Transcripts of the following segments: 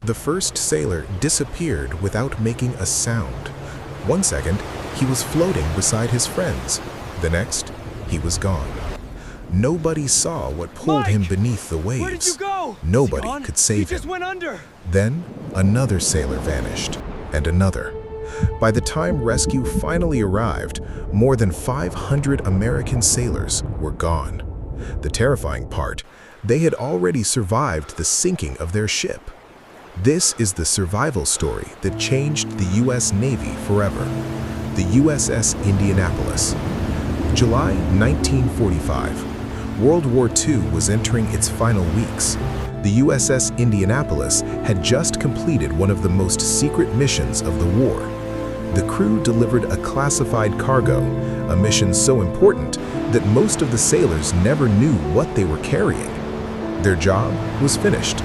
The first sailor disappeared without making a sound. 1 second, he was floating beside his friends. The next, he was gone. Nobody saw what pulled him beneath the waves. Where did you go? Nobody could save He just him. went under. Then, another sailor vanished, and another. By the time rescue finally arrived, more than 500 American sailors were gone. The terrifying part, they had already survived the sinking of their ship. This is the survival story that changed the U.S. Navy forever. The USS Indianapolis. July 1945. World War II was entering its final weeks. The USS Indianapolis had just completed one of the most secret missions of the war. The crew delivered a classified cargo, a mission so important that most of the sailors never knew what they were carrying. Their job was finished.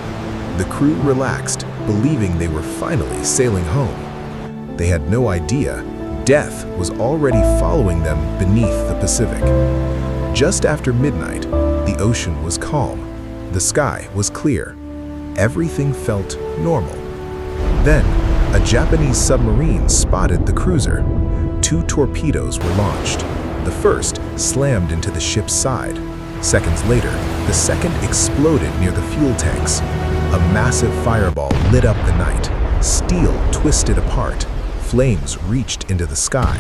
The crew relaxed, believing they were finally sailing home. They had no idea death was already following them beneath the Pacific. Just after midnight, the ocean was calm. The sky was clear. Everything felt normal. Then, a Japanese submarine spotted the cruiser. 2 torpedoes were launched. The first slammed into the ship's side. Seconds later, the second exploded near the fuel tanks. A massive fireball lit up the night. Steel twisted apart. Flames reached into the sky.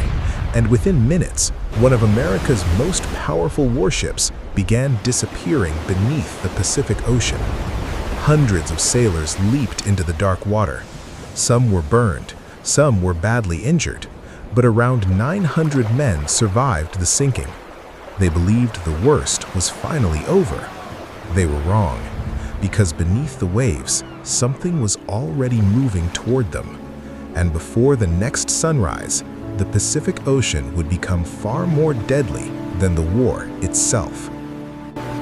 And within minutes, one of America's most powerful warships began disappearing beneath the Pacific Ocean. Hundreds of sailors leaped into the dark water. Some were burned, some were badly injured, but around 900 men survived the sinking. They believed the worst was finally over. They were wrong, because beneath the waves, something was already moving toward them. And before the next sunrise, the Pacific Ocean would become far more deadly than the war itself.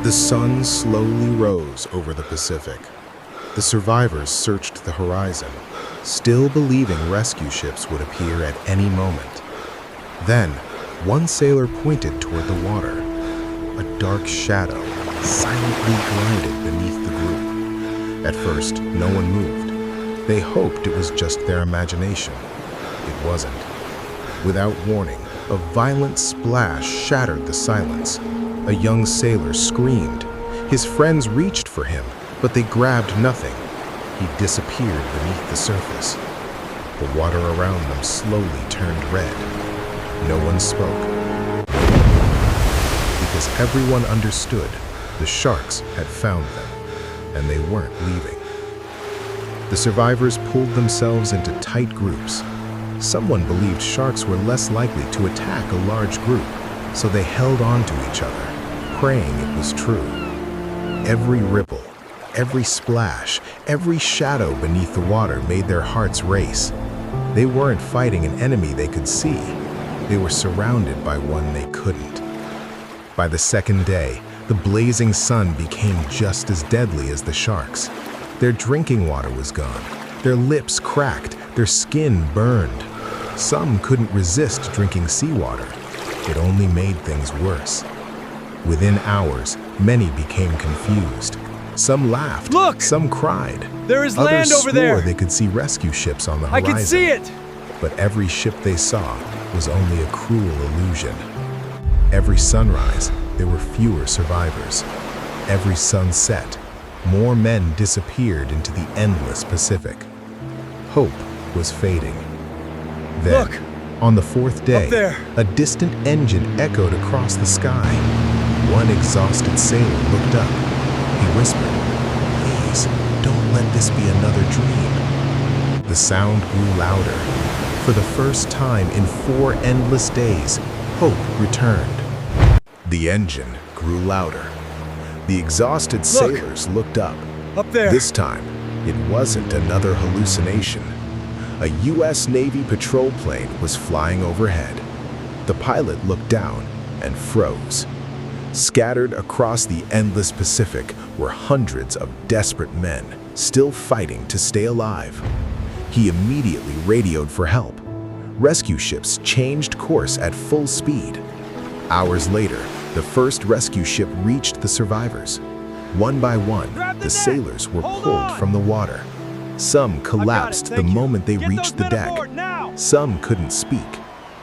The sun slowly rose over the Pacific. The survivors searched the horizon, still believing rescue ships would appear at any moment. Then, one sailor pointed toward the water. A dark shadow silently glided beneath the group. At first, no one moved. They hoped it was just their imagination. It wasn't. Without warning, a violent splash shattered the silence. A young sailor screamed. His friends reached for him, but they grabbed nothing. He disappeared beneath the surface. The water around them slowly turned red. No one spoke. Because everyone understood the sharks had found them, and they weren't leaving. The survivors pulled themselves into tight groups. Someone believed sharks were less likely to attack a large group, so they held on to each other, praying it was true. Every ripple, every splash, every shadow beneath the water made their hearts race. They weren't fighting an enemy they could see. They were surrounded by one they couldn't. By the second day, the blazing sun became just as deadly as the sharks. Their drinking water was gone. Their lips cracked. Their skin burned. Some couldn't resist drinking seawater. It only made things worse. Within hours, many became confused. Some laughed. Look! Some cried. There is Others land over swore there. they could see rescue ships on the I horizon. can see it. But every ship they saw was only a cruel illusion. Every sunrise, there were fewer survivors. Every sunset, more men disappeared into the endless Pacific. Hope was fading. Then, Look! on the fourth day, Up there. a distant engine echoed across the sky. One exhausted sailor looked up. He whispered, "Please, don't let this be another dream." The sound grew louder. For the first time in 4 endless days, hope returned. The engine grew louder. The exhausted sailors looked up. Up there. This time, it wasn't another hallucination. A U.S. Navy patrol plane was flying overhead. The pilot looked down and froze. Scattered across the endless Pacific were hundreds of desperate men, still fighting to stay alive. He immediately radioed for help. Rescue ships changed course at full speed. Hours later, the first rescue ship reached the survivors. One by one, the sailers were pulled from the water. Some collapsed the moment they reached the deck. Some couldn't speak.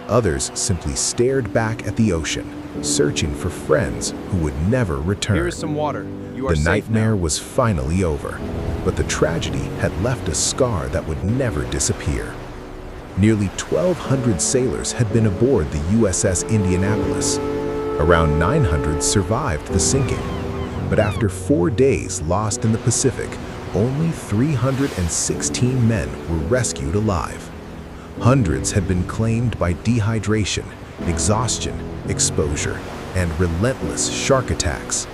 Others simply stared back at the ocean, searching for friends who would never return. Here is some water. You are The safe nightmare now. was finally over, but the tragedy had left a scar that would never disappear. Nearly 1,200 sailors had been aboard the USS Indianapolis. Around 900 survived the sinking, but after 4 days lost in the Pacific, only 316 men were rescued alive. Hundreds had been claimed by dehydration, exhaustion, exposure, and relentless shark attacks.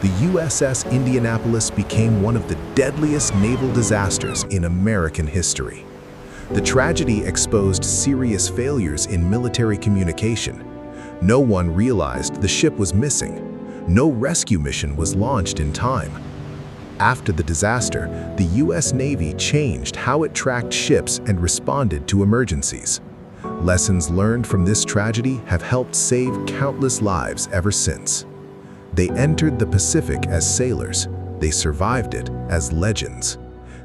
The USS Indianapolis became one of the deadliest naval disasters in American history. The tragedy exposed serious failures in military communication. No one realized the ship was missing. No rescue mission was launched in time. After the disaster, the U.S. Navy changed how it tracked ships and responded to emergencies. Lessons learned from this tragedy have helped save countless lives ever since. They entered the Pacific as sailors. They survived it as legends.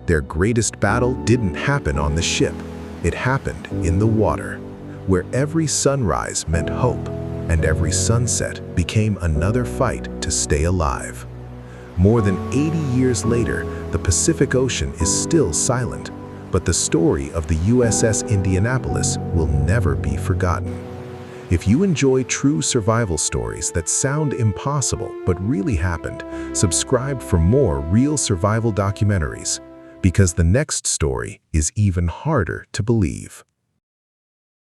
Their greatest battle didn't happen on the ship. It happened in the water, where every sunrise meant hope, and every sunset became another fight to stay alive. More than 80 years later, the Pacific Ocean is still silent, but the story of the USS Indianapolis will never be forgotten. If you enjoy true survival stories that sound impossible but really happened, subscribe for more real survival documentaries, because the next story is even harder to believe.